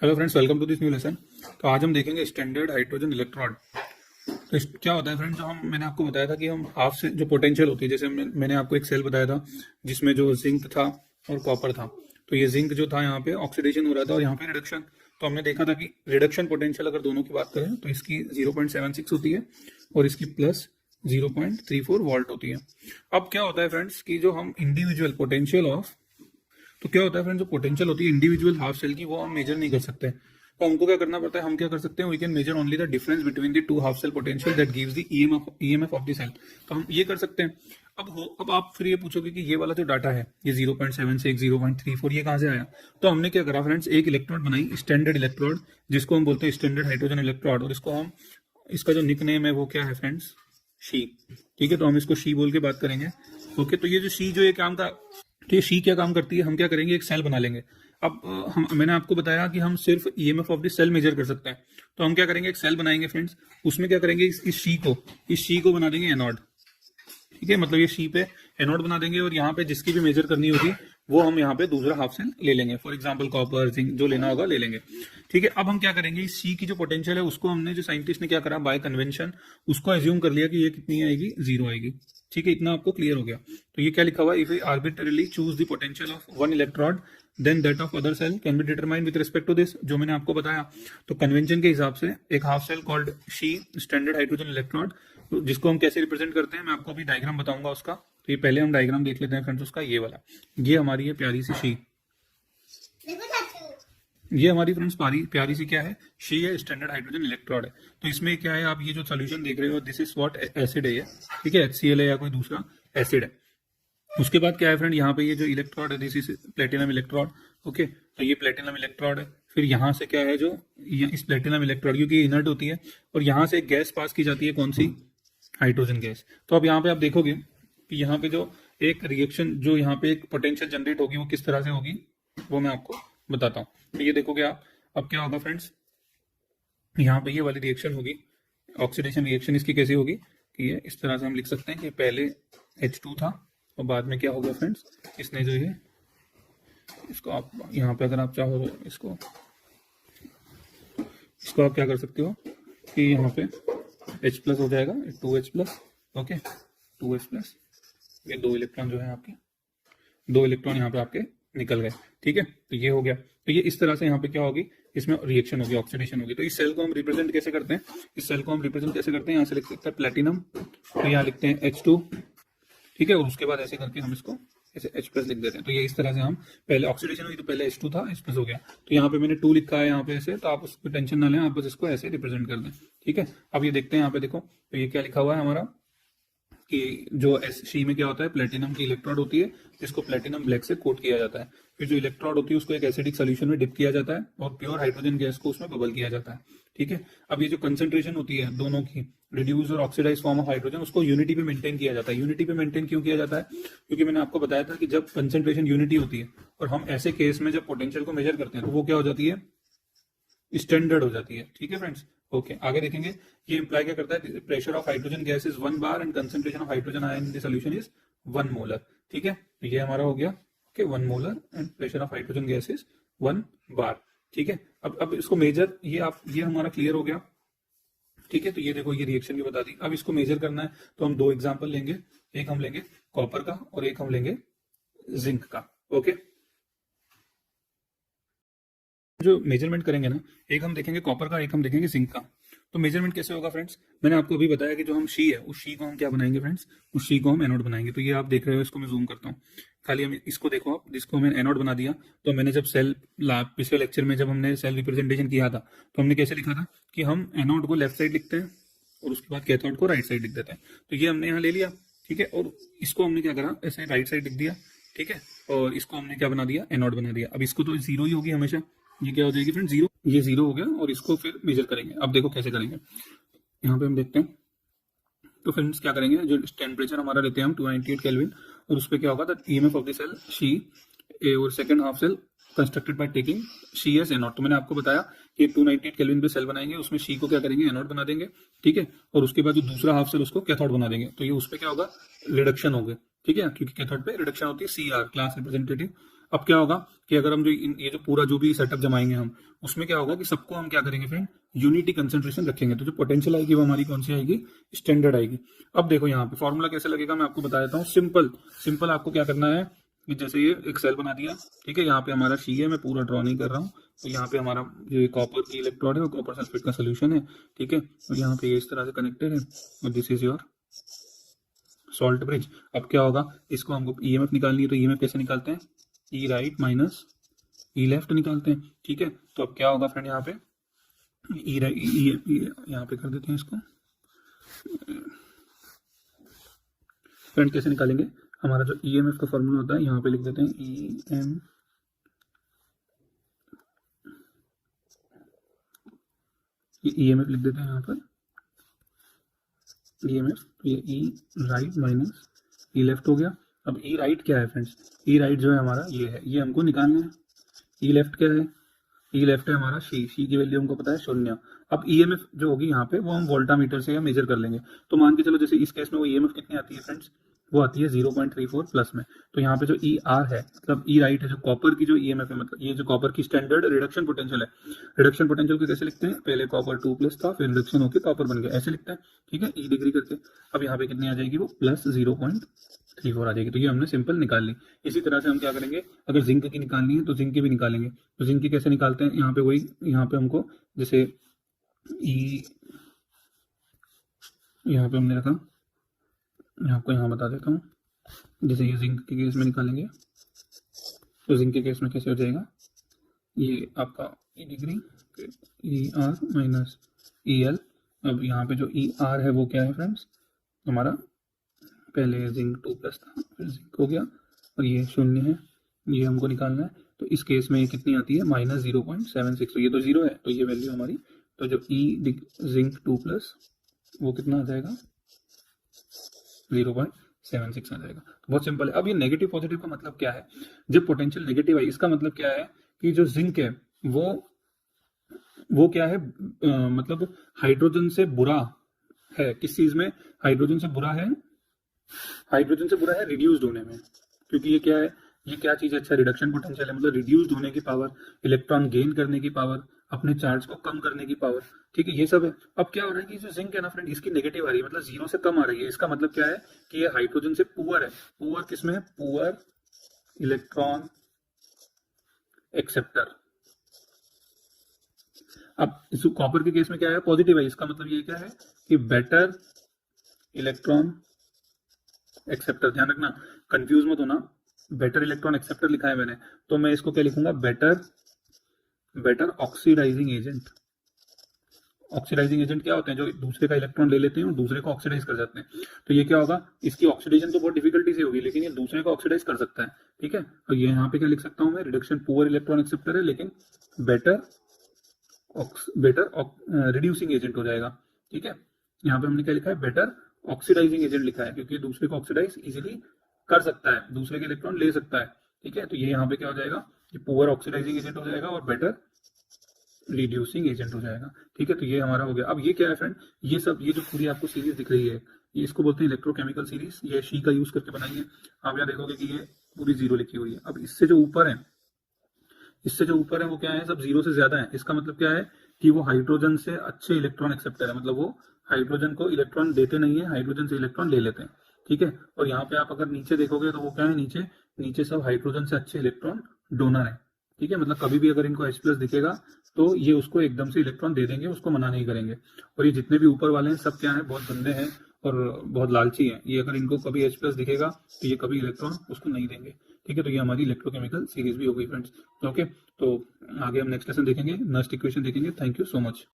Hello friends, welcome to this new lesson. तो आज हम देखेंगे स्टैंडर्ड हाइड्रोजन इलेक्ट्रोड। तो क्या होता है फ्रेंड्स, जो मैंने आपको बताया था कि हम हाफ से जो पोटेंशियल होती है, जैसे मैंने आपको एक सेल बताया था जिसमें जो जिंक था और कॉपर था। तो ये जिंक जो था यहाँ पे ऑक्सीडेशन हो रहा था और यहाँ पे रिडक्शन। तो हमने देखा था कि रिडक्शन पोटेंशियल अगर दोनों की बात करें तो इसकी 0.76 होती है और इसकी प्लस 0.34 वोल्ट होती है। अब क्या होता है फ्रेंड्स कि जो हम इंडिविजुअल पोटेंशियल ऑफ, तो क्या होता है फ्रेंड्स, जो पोटेंशियल होती है इंडिविजुअल हाफ सेल की वो हम मेजर नहीं कर सकते। तो हमको क्या करना पड़ता है, हम क्या कर सकते हैं, we can measure only the difference between the two half cell potential that gives the EMF of the cell. तो हम ये कर सकते हैं। अब आप फिर ये पूछोगे कि ये वाला जो डाटा है ये 0.76 0.34 ये कहाँ से आया। तो हमने क्या करा फ्रेंड्स, एक इलेक्ट्रोड बनाई, स्टैंडर्ड इलेक्ट्रोड, जिसको हम बोलते हैं स्टैंडर्ड हाइड्रोजन इलेक्ट्रोड, और इसको हम, इसका जो निक नेम है वो क्या है फ्रेंड्स, शी। ठीक है, तो हम इसको शी बोल के बात करेंगे। ओके, तो ये जो शी जो ये काम का, तो ये शी क्या काम करती है, हम क्या करेंगे, एक सेल बना लेंगे। अब मैंने आपको बताया कि हम सिर्फ EMF of the cell measure कर सकते हैं। तो हम क्या करेंगे, एक सेल बनाएंगे फ्रेंड्स, उसमें क्या करेंगे, इस शी को बना देंगे एनोड। ठीक है, मतलब ये शी पे एनोड बना देंगे और यहाँ पे जिसकी भी मेजर करनी होगी वो हम यहाँ पे दूसरा हाफ सेल ले लेंगे, फॉर एग्जांपल कॉपर, जिंक, जो लेना होगा ले लेंगे। ठीक है, अब हम क्या करेंगे, इस सी की जो पोटेंशियल है उसको हमने, जो साइंटिस्ट ने क्या करा, बाय कन्वेंशन उसको एज्यूम कर लिया कि ये कितनी आएगी, 0 आएगी। ठीक है, इतना आपको क्लियर हो गया। तो ये क्या लिखा हुआ है, if we arbitrarily choose the potential of one electrode then that of other cell can be determined with respect to this, जो मैंने आपको बताया। तो कन्वेंशन के हिसाब से एक half cell called she, standard hydrogen electrode, जिसको हम कैसे रिप्रेजेंट करते हैं मैं आपको अभी डायग्राम बताऊंगा उसका। तो ये पहले हम डायग्राम देख लेते हैं फ्रेंड्स उसका। ये वाला, ये हमारी है प्यारी सी शी, ये हमारी फ्रेंड्स प्यारी सी क्या है, शी है, स्टैंडर्ड हाइड्रोजन इलेक्ट्रोड है। तो इसमें क्या है, आप ये जो सोल्यूशन देख रहे हो दिस इज व्हाट एसिड है ये। ठीक है, HCl है या कोई दूसरा एसिड है। उसके बाद क्या है फ्रेंड, यहाँ पे ये जो इलेक्ट्रोड है this is platinum electrode. Okay, तो ये प्लेटिनम इलेक्ट्रोड है। फिर यहाँ से क्या है, जो इस प्लेटिनम इलेक्ट्रोड, क्योंकि इनर्ट होती है, और यहाँ से एक गैस पास की जाती है, कौन सी, हाइड्रोजन गैस। तो अब यहाँ पे आप देखोगे कि यहाँ पे जो एक रिएक्शन, जो यहाँ पे एक पोटेंशियल जनरेट होगी वो किस तरह से होगी वो मैं आपको बताता हूँ। तो ये देखोगे आप, अब क्या होगा फ्रेंड्स, यहाँ पे ये वाली रिएक्शन होगी, ऑक्सीडेशन रिएक्शन इसकी कैसी होगी कि ये इस तरह से हम लिख सकते हैं कि पहले H2 था और बाद में क्या हो गया फ्रेंड्स, इसने जो ये, इसको आप यहाँ पे अगर आप चाहो इसको आप क्या कर सकते हो कि यहाँ पे H प्लस हो जाएगा, 2H plus. Okay, 2H plus, ये 2 इलेक्ट्रॉन जो है आपके, 2 इलेक्ट्रॉन यहाँ पे आपके निकल गए। ठीक है, तो ये हो गया। तो ये इस तरह से यहाँ पे क्या होगी, इसमें रिएक्शन होगी, ऑक्सीडेशन होगी। तो इस सेल को हम रिप्रेजेंट कैसे करते हैं, इस सेल को हम रिप्रेजेंट कैसे करते हैं, यहाँ से लिख सकते हैं प्लेटिनम, तो यहाँ लिखते हैं H2। ठीक है, और उसके बाद ऐसे करके हम इसको ऐसे H प्लस लिख देते हैं। तो ये इस तरह से हम, पहले ऑक्सीडेशन हुई तो पहले H2 था, H प्लस हो गया। तो यहाँ पे मैंने 2 लिखा है यहाँ पे ऐसे, तो आप उसको टेंशन ना लें, आप बस इसको ऐसे रिप्रेजेंट कर दें। ठीक है, अब ये देखते हैं यहाँ पे, देखो तो ये क्या लिखा हुआ है हमारा कि जो शी में क्या होता है, प्लेटिनम की इलेक्ट्रोड होती है जिसको प्लेटिनम ब्लैक से कोट किया जाता है। फिर जो इलेक्ट्रोड होती है उसको एक एसिडिक सोल्यूशन में डिप किया जाता है और प्योर हाइड्रोजन गैस को उसमें बबल किया जाता है। ठीक है, अब ये जो कंसेंट्रेशन होती है दोनों की, रिड्यूस और ऑक्सीडाइज फॉर्म ऑफ हाइड्रोजन, उसको यूनिटी पे मेंटेन किया जाता है। यूनिटी पे मेंटेन क्यों किया जाता है, क्योंकि मैंने आपको बताया था कि जब कंसेंट्रेशन यूनिटी होती है और हम ऐसे केस में जब पोटेंशियल को मेजर करते हैं तो वो क्या हो जाती है, स्टैंडर्ड हो जाती है। ठीक है फ्रेंड्स, ओके आगे देखेंगे। ये इंप्लाई क्या करता है, pressure of hydrogen gas is 1 bar and concentration of hydrogen ion in the solution is 1 molar. ठीक है, तो ये हमारा हो गया okay 1 molar and pressure of hydrogen gas is 1 बार। ठीक है, अब इसको मेजर, ये हमारा क्लियर हो गया। ठीक है, तो ये देखो ये रिएक्शन भी बता दी। अब इसको मेजर करना है तो हम 2 एग्जांपल लेंगे, एक हम लेंगे कॉपर का और एक हम लेंगे जिंक का। ओके, जो मेजरमेंट करेंगे ना, एक हम देखेंगे कॉपर का, एक हम देखेंगे जिंक का। तो मेजरमेंट कैसे होगा फ्रेंड्स, मैंने आपको अभी बताया कि जो हम शी है उस शी को हम क्या बनाएंगे फ्रेंड्स, उस शी को हम एनोड बनाएंगे। तो ये आप देख रहे हो, इसको मैं जूम करता हूँ, खाली हम इसको देखो आप, जिसको मैंने एनोड बना दिया। तो मैंने जब पिछले लेक्चर में जब हमने सेल रिप्रेजेंटेशन किया था तो हमने कैसे लिखा था कि हम एनोड को लेफ्ट साइड लिखते हैं और उसके बाद कैथोड को राइट साइड लिख देते हैं। तो ये हमने यहाँ ले लिया। ठीक है, और इसको हमने क्या करा, ऐसे राइट साइड लिख दिया। ठीक है, और इसको हमने क्या बना दिया, एनोड बना दिया। अब इसको तो 0 ही होगी हमेशा, ये क्या हो जाएगी फ्रेंड, 0, ये 0 हो गया। और इसको फिर मेजर करेंगे। अब देखो कैसे करेंगे, यहाँ पे हम देखते हैं। तो फ्रेंड्स क्या करेंगे, जो टेम्परेचर हमारा लेते हैं हम 298 केल्विन, और उस पर क्या होगा, the EMF of the cell she और second half cell constructed by taking she as anode. तो मैंने आपको बताया कि 298 केल्विन पे सेल बनाएंगे, उसमें शी को क्या करेंगे, एनोड बना देंगे। ठीक है, और उसके बाद जो दूसरा हाफ सेल उसको कैथोड बना देंगे। तो ये उस पर क्या होगा, रिडक्शन होगा। ठीक है, क्योंकि कैथोड पे रिडक्शन होती है CR, क्लास रिप्रेजेंटेटिव। अब क्या होगा कि अगर हम जो ये जो पूरा जो भी सेटअप जमाएंगे हम, उसमें क्या होगा कि सबको हम क्या करेंगे फ्रेंड, यूनिटी कंसेंट्रेशन रखेंगे, तो जो पोटेंशियल आएगी वो हमारी कौन सी आएगी, स्टैंडर्ड आएगी। अब देखो यहाँ पे फॉर्मूला कैसे लगेगा मैं आपको बता देता हूँ। सिंपल सिंपल आपको क्या करना है कि जैसे ये एक सेल बना दिया, ठीक है, यहाँ पे हमारा सी है, मैं पूरा ड्रॉ नहीं कर रहा हूँ, तो यहाँ पे हमारा जो कॉपर की इलेक्ट्रोड है वो कॉपर सल्फेट का सोल्यूशन है, ठीक है, और यहाँ पे ये इस तरह से कनेक्टेड है, और this is your salt bridge. अब क्या होगा, इसको हमको ईएमएफ निकालनी है, तो ईएमएफ कैसे निकालते हैं, ई राइट माइनस ई लेफ्ट निकालते हैं, ठीक है। तो अब क्या होगा फ्रेंड, यहाँ पे ई यहाँ पे कर देते हैं इसको फ्रेंड। कैसे निकालेंगे, हमारा जो ईएमएफ का फॉर्मूला होता है यहाँ पे लिख देते हैं ईएमएफ लिख देते हैं यहाँ पर ईएमएफ, तो ये ई राइट माइनस ई लेफ्ट हो गया। अब ई राइट क्या है फ्रेंड्स, ई राइट जो है हमारा ये है, ये हमको निकालना है। ई लेफ्ट क्या है, ई लेफ्ट है हमारा सी की वैल्यू हमको पता है 0। अब ईएमएफ जो होगी यहाँ पे वो हम वोल्टामीटर से मेजर कर लेंगे। तो मान के चलो जैसे इस केस में वो ईएमएफ कितनी आती है फ्रेंड्स, वो आती है 0.34 प्लस में। तो यहाँ पे जो ई आर है, मतलब ई राइट है, जो कॉपर की जो ईएमएफ है, मतलब ये जो कॉपर की स्टैंडर्ड रिडक्शन पोटेंशियल है, रिडक्शन पोटेंशियल को कैसे लिखते हैं, पहले कॉपर 2 प्लस था, फिर रिडक्शन होकर कॉपर बन गया, ऐसे लिखते हैं, ठीक है, ई डिग्री करके। अब यहाँ पे कितनी आ जाएगी, वो प्लस 0.34 आ जाएगी। तो ये हमने सिंपल निकाल ली। इसी तरह से हम क्या करेंगे, अगर जिंक की निकालनी है तो जिंक की भी निकालेंगे। तो जिंक की कैसे निकालते हैं, यहाँ पे वही, यहाँ पे हमको जैसे ई, यहाँ पे हमने रखा, मैं आपको यहाँ बता देता हूँ, जैसे ये जिंक के केस में निकालेंगे, तो जिंक के केस में कैसे हो जाएगा, ये आपका E degree E R minus E L. अब यहाँ पे जो ई आर है वो क्या है फ्रेंड्स, हमारा पहले जिंक 2 प्लस था, फिर जिंक हो गया, और ये 0 है, ये हमको निकालना है। तो इस केस में ये कितनी आती है, माइनस 0.76। तो ये तो 0 है, तो ये वैल्यू हमारी, तो जो ई जिंक 2 प्लस वो कितना आ जाएगा, 0.76 आ जाएगा। तो बहुत सिंपल है। अब ये नेगेटिव पॉजिटिव का मतलब क्या है, जब पोटेंशियल नेगेटिव है इसका मतलब क्या है कि जो जिंक है वो क्या है, मतलब हाइड्रोजन से बुरा है। किस चीज में हाइड्रोजन से बुरा है, हाइड्रोजन से बुरा है रिड्यूस्ड होने में, क्योंकि ये क्या है, ये क्या चीज है, अच्छा रिडक्शन पोटेंशियल है, मतलब रिड्यूस्ड होने की पावर, इलेक्ट्रॉन गेन करने की पावर, अपने चार्ज को कम करने की पावर, ठीक है, ये सब है। अब क्या हो रहा है कि जो जिंक है ना फ्रेंड, इसकी नेगेटिव आ रही है, मतलब 0 से कम आ रही है। इसका मतलब क्या है कि ये हाइड्रोजन से पुअर है। पुअर किसमें है, पुअर इलेक्ट्रॉन एक्सेप्टर। अब इस कॉपर के केस में क्या है, पॉजिटिव है, इसका मतलब ये क्या है कि बेटर इलेक्ट्रॉन एक्सेप्टर। ध्यान रखना, कंफ्यूज मत होना, बेटर इलेक्ट्रॉन एक्सेप्टर लिखा है मैंने, तो मैं इसको क्या लिखूंगा, better oxidising agent. Oxidising agent क्या होते हैं, जो दूसरे का इलेक्ट्रॉन ले लेते हैं और दूसरे को ऑक्सीडाइज कर जाते हैं। तो ये क्या होगा, इसकी ऑक्सीडेशन तो बहुत डिफिकल्टी से होगी, लेकिन ये दूसरे को ऑक्सीडाइज कर सकता है, ठीक है। और ये यहाँ पे क्या लिख सकता हूँ मैं, रिडक्शन पुअर इलेक्ट्रॉन एक्सेप्टर है, लेकिन बेटर रिड्यूसिंग एजेंट हो जाएगा, ठीक है। यहाँ पे हमने क्या लिखा है, बेटर ऑक्सीडाइजिंग एजेंट लिखा है, क्योंकि दूसरे को ऑक्सीडाइज इजीली कर सकता है, दूसरे के इलेक्ट्रॉन ले सकता है, ठीक है। तो ये यहाँ पे क्या हो जाएगा, ये पुअर ऑक्सीडाइजिंग एजेंट हो जाएगा और बेटर रिड्यूसिंग एजेंट हो जाएगा, ठीक है। तो ये हमारा हो गया। अब ये क्या है फ्रेंड, ये सब, ये जो पूरी आपको सीरीज दिख रही है, ये इसको बोलते हैं इलेक्ट्रोकेमिकल सीरीज। ये शी का यूज करके बनाई है। आप यहाँ देखोगे कि ये पूरी 0 लिखी हुई है। अब इससे जो ऊपर है, इससे जो ऊपर है वो क्या है, सब 0 से ज्यादा है। इसका मतलब क्या है कि वो हाइड्रोजन से अच्छे इलेक्ट्रॉन एक्सेप्टर है, मतलब वो हाइड्रोजन को इलेक्ट्रॉन देते नहीं है, हाइड्रोजन से इलेक्ट्रॉन ले लेते हैं, ठीक है। और यहाँ पे आप अगर नीचे देखोगे तो वो क्या है, नीचे नीचे सब हाइड्रोजन से अच्छे इलेक्ट्रॉन डोनर है, ठीक है। मतलब कभी भी अगर इनको H+ दिखेगा तो ये उसको एकदम से इलेक्ट्रॉन दे देंगे, उसको मना नहीं करेंगे। और ये जितने भी ऊपर वाले हैं सब क्या है, बहुत गंदे हैं और बहुत लालची हैं। ये अगर इनको कभी H+ दिखेगा तो ये कभी इलेक्ट्रॉन उसको नहीं देंगे, ठीक है। तो ये हमारी इलेक्ट्रोकेमिकल सीरीज भी हो गई फ्रेंड्स, ओके। तो आगे हम नेक्स्ट लेसन देखेंगे, नेक्स्ट इक्वेशन देखेंगे। Thank you so much.